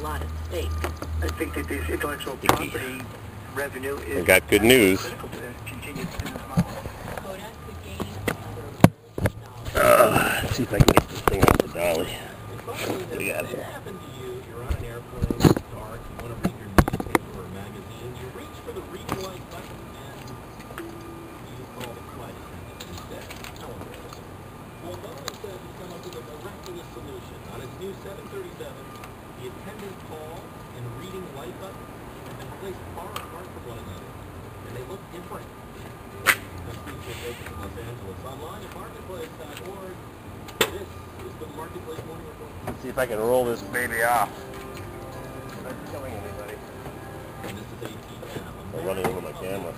lot at stake. I think that this intellectual property revenue is... I got good news. Let's see if I can get this thing off the dolly. What do you got here? On its new 737, the attendant call and reading light button have been placed far apart from one another, and they look different. This feature taken from Los Angeles online at marketplace.org. This is the Marketplace Morning Report. Let's see if I can roll this baby off. I'm not killing anybody. And this is ATM. I'm running over my camera.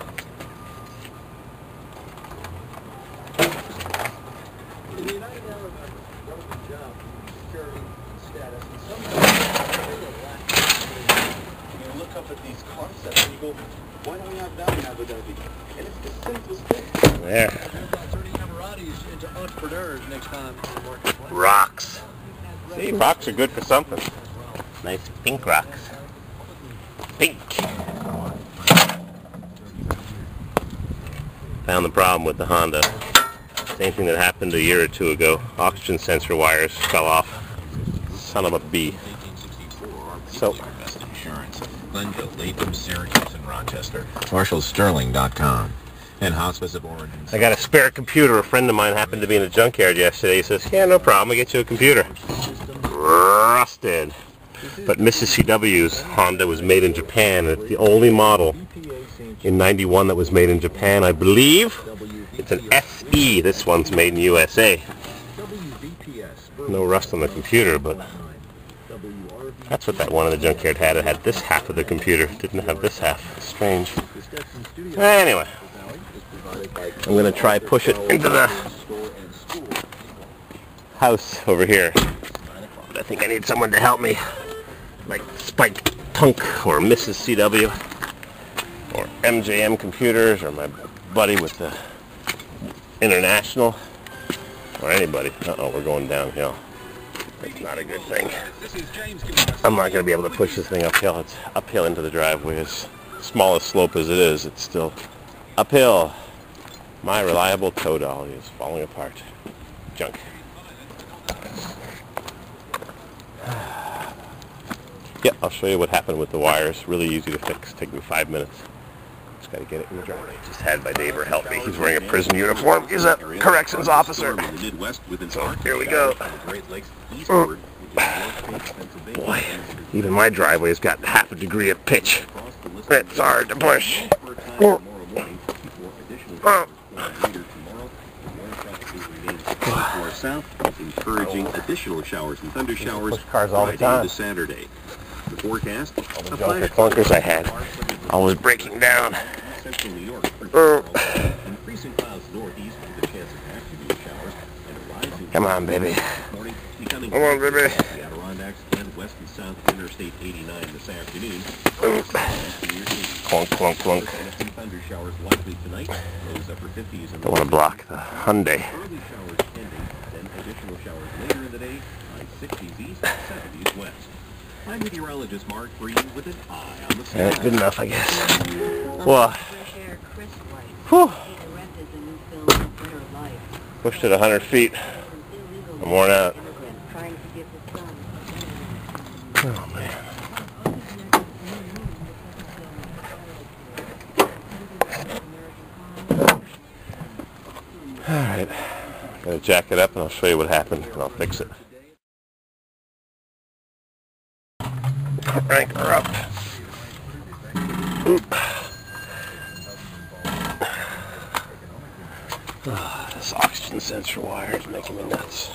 In the United Arab Emirates, relevant job security status, and sometimes you look up at these concepts and you go, why don't we have that in Abu Dhabi? And it's the simplest thing. There. Turning Emiratis into entrepreneurs next time in the marketplace. Rocks. See, rocks are good for something. Nice pink rocks. Pink. Found the problem with the Honda. Same thing that happened a year or two ago. Oxygen sensor wires fell off. Son of a bee. So, Insurance. Glenville, Latham, Syracuse, and Rochester. MarshallSterling.com. And Hospice of Origins. I got a spare computer. A friend of mine happened to be in a junkyard yesterday. He says, yeah, no problem. I'll get you a computer. Rusted. But Mrs. CW's Honda was made in Japan. It's the only model in '91 that was made in Japan, I believe. It's an SE. This one's made in USA. No rust on the computer, but that's what that one in the junkyard had. It had this half of the computer. It didn't have this half. Strange. Anyway, I'm going to try push it into the house over here. But I think I need someone to help me. Like Spike Tunk or Mrs. CW or MJM Computers or my buddy with the International or anybody. Uh-oh, we're going downhill. That's not a good thing. I'm not going to be able to push this thing uphill. It's uphill into the driveway. As small a slope as it is, it's still uphill. My reliable tow dolly is falling apart. Junk. Yeah, I'll show you what happened with the wires. Really easy to fix. Take me 5 minutes. Just got to get it in the driveway. Just had my neighbor help me. He's wearing a prison uniform. He's a corrections officer. So here we go. Boy, even my driveway's got half a degree of pitch. It's hard to push. South, encouraging additional showers and thunder showers cars all the time. to Saturday. The forecast, All the junker clunkers I had, always breaking down. Central New York, increasing clouds northeast with a chance of afternoon showers and a rising. Come on, baby. Morning, becoming Come on, baby. the Adirondacks and west and south Interstate 89 this afternoon. Clunk, clunk, clunk. Thunder showers likely tonight. Lows upper 50s. Don't want to block the Hyundai. Early showers ending, then additional showers later in the day. High 60s east, 70s west. I'm meteorologist Mark Green with an eye on the That's good enough, I guess. Well, whew. Pushed it 100 feet. I'm worn out. Oh, man. Alright. I'm going to jack it up and I'll show you what happened and I'll fix it. Crank her up. Oop. Oh, this oxygen sensor wire is making me nuts.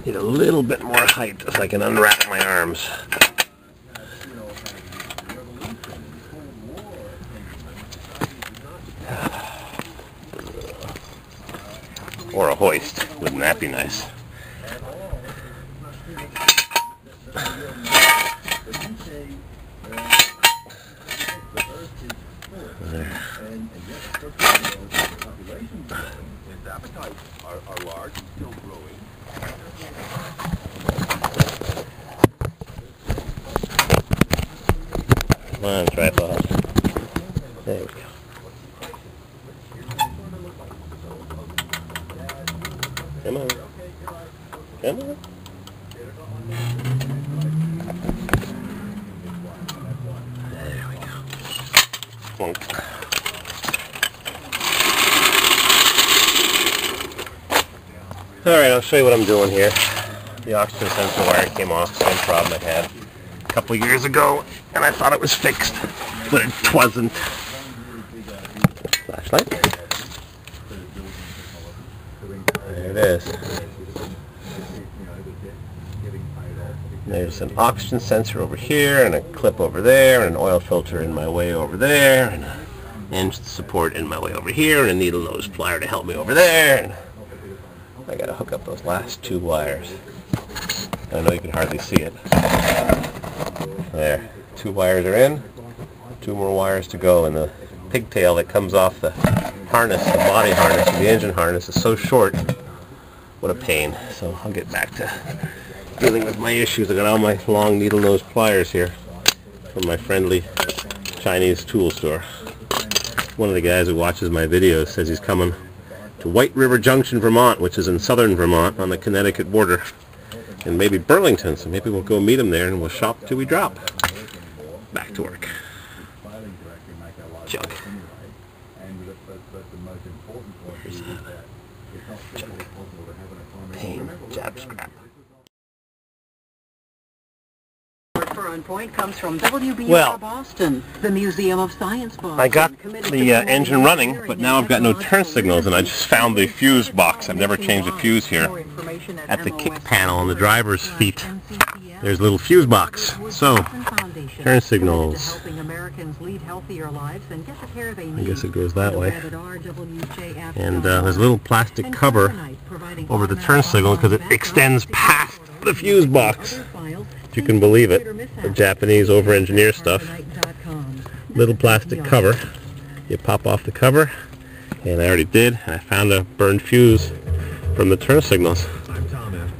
Need a little bit more height so I can unwrap my arms. Or a hoist. Wouldn't that be nice? Come on, tripod. There we go. Come on. Come on. There we go. Plunk. Alright, I'll show you what I'm doing here. The oxygen sensor wire came off, same problem I had a couple of years ago, and I thought it was fixed, but it wasn't. Flashlight. There it is. There's an oxygen sensor over here, and a clip over there, and an oil filter in my way over there, and an engine support in my way over here, and a needle nose plier to help me over there. And I gotta hook up those last two wires. I know you can hardly see it. There. 2 wires are in. 2 more wires to go, and the pigtail that comes off the harness, the body harness, the engine harness, is so short. What a pain. So I'll get back to dealing with my issues. I got all my long needle nose pliers here from my friendly Chinese tool store. One of the guys who watches my videos says he's coming to White River Junction, Vermont, which is in southern Vermont on the Connecticut border, and maybe Burlington, so maybe we'll go meet him there and we'll shop till we drop. Back to work. Junk. Pain. Jab scrap. For On Point comes from WBUR Boston, the Museum of Science Boston. I got the engine running, but now I've got no turn signals, and I just found the fuse box. I've never changed the fuse here. At the kick panel on the driver's feet, there's a little fuse box. So, turn signals. I guess it goes that way. And there's a little plastic cover over the turn signal because it extends past the fuse box. If you can believe it, the Japanese over-engineer stuff. Little plastic cover. You pop off the cover, and I already did. I found a burned fuse from the turn signals.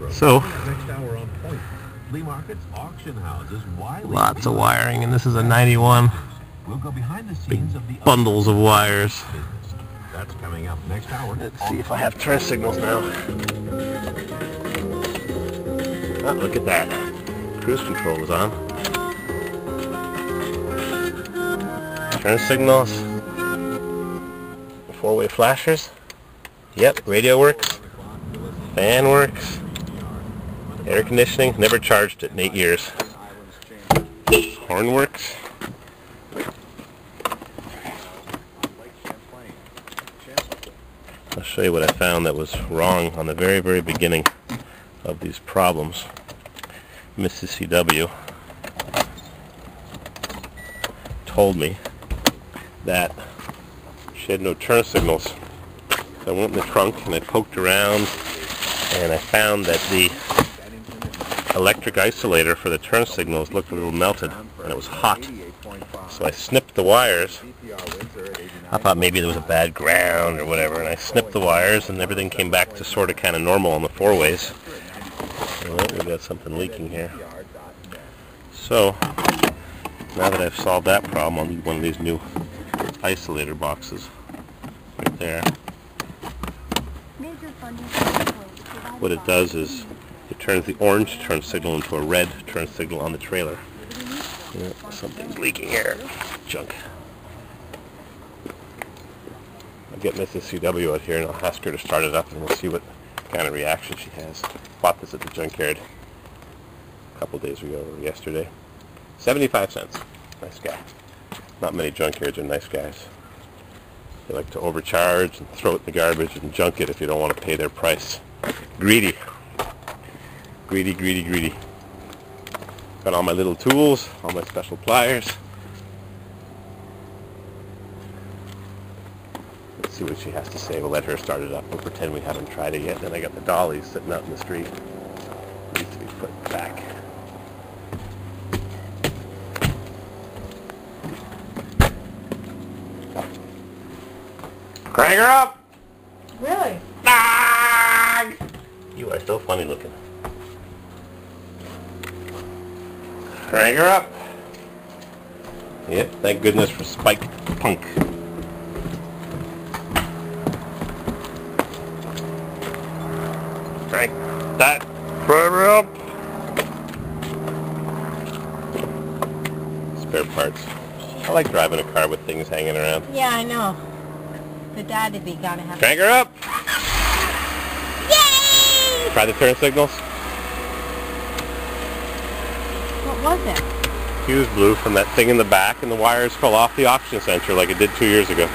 So, lots of wiring, and this is a 91. Big bundles of wires. That's coming up next hour. Let's see if I have turn signals now. Oh, look at that. Cruise control is on. Turn signals. 4-way flashers. Yep, radio works. Fan works. Air conditioning. Never charged it in 8 years. Horn works. I'll show you what I found that was wrong on the very, very beginning of these problems. Mrs. CW told me that she had no turn signals. So I went in the trunk and I poked around, and I found that the electric isolator for the turn signals looked a little melted, and it was hot. So I snipped the wires. I thought maybe there was a bad ground or whatever, and I snipped the wires, and everything came back to sort of kind of normal on the 4-ways. Well, we got something leaking here. So, now that I've solved that problem, I'll need one of these new isolator boxes right there. What it does is it turns the orange turn signal into a red turn signal on the trailer. Yeah, something's leaking here. Junk. I'll get Mrs. CW out here and I'll ask her to start it up, and we'll see what kind of reaction she has. Bought this at the junkyard a couple days ago, or yesterday. 75 cents. Nice guy. Not many junkyards are nice guys. They like to overcharge and throw it in the garbage and junk it if you don't want to pay their price. Greedy. Greedy, greedy, greedy. Got all my little tools, all my special pliers. Let's see what she has to say. We'll let her start it up. We'll pretend we haven't tried it yet. Then I got the dollies sitting out in the street. Needs to be put back. Crank her up! Really? Ah! You are so funny looking. Crank her up. Yeah, thank goodness for Spike Punk. Crank that rubber up. Spare parts. I like driving a car with things hanging around. Yeah, I know. The daddy be gotta have. Crank her up! Yay! Try the turn signals. What was it? Fuse blew from that thing in the back and the wires fell off the oxygen sensor like it did 2 years ago.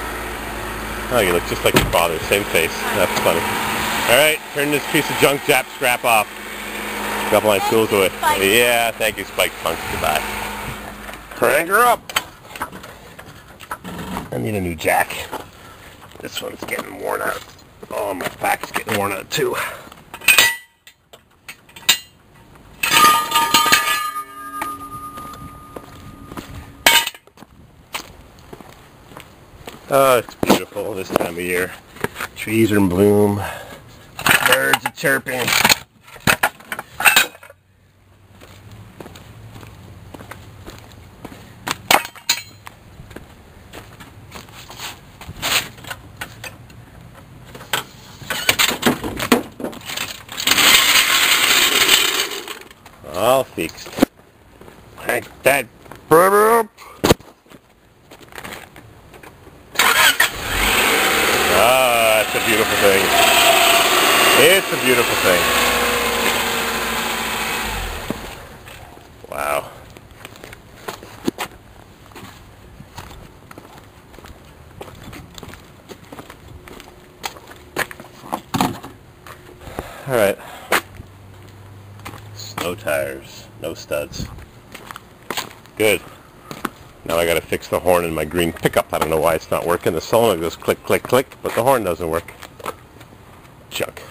Oh, you look just like your father. Same face. That's funny. Alright, turn this piece of junk Jap scrap off. Got my tools away. Yeah, thank you, Spike Punk. Goodbye. Crank her up! I need a new jack. This one's getting worn out. Oh, my back's getting worn out too. Oh, it's beautiful this time of year. Trees are in bloom. Birds are chirping. All fixed. Crank that rubber up. Ah, it's a beautiful thing. It's a beautiful thing. Wow. All right. Snow tires, no studs. Good. Now I gotta fix the horn in my green pickup. I don't know why it's not working. The solenoid goes click, click, click, but the horn doesn't work. Junk.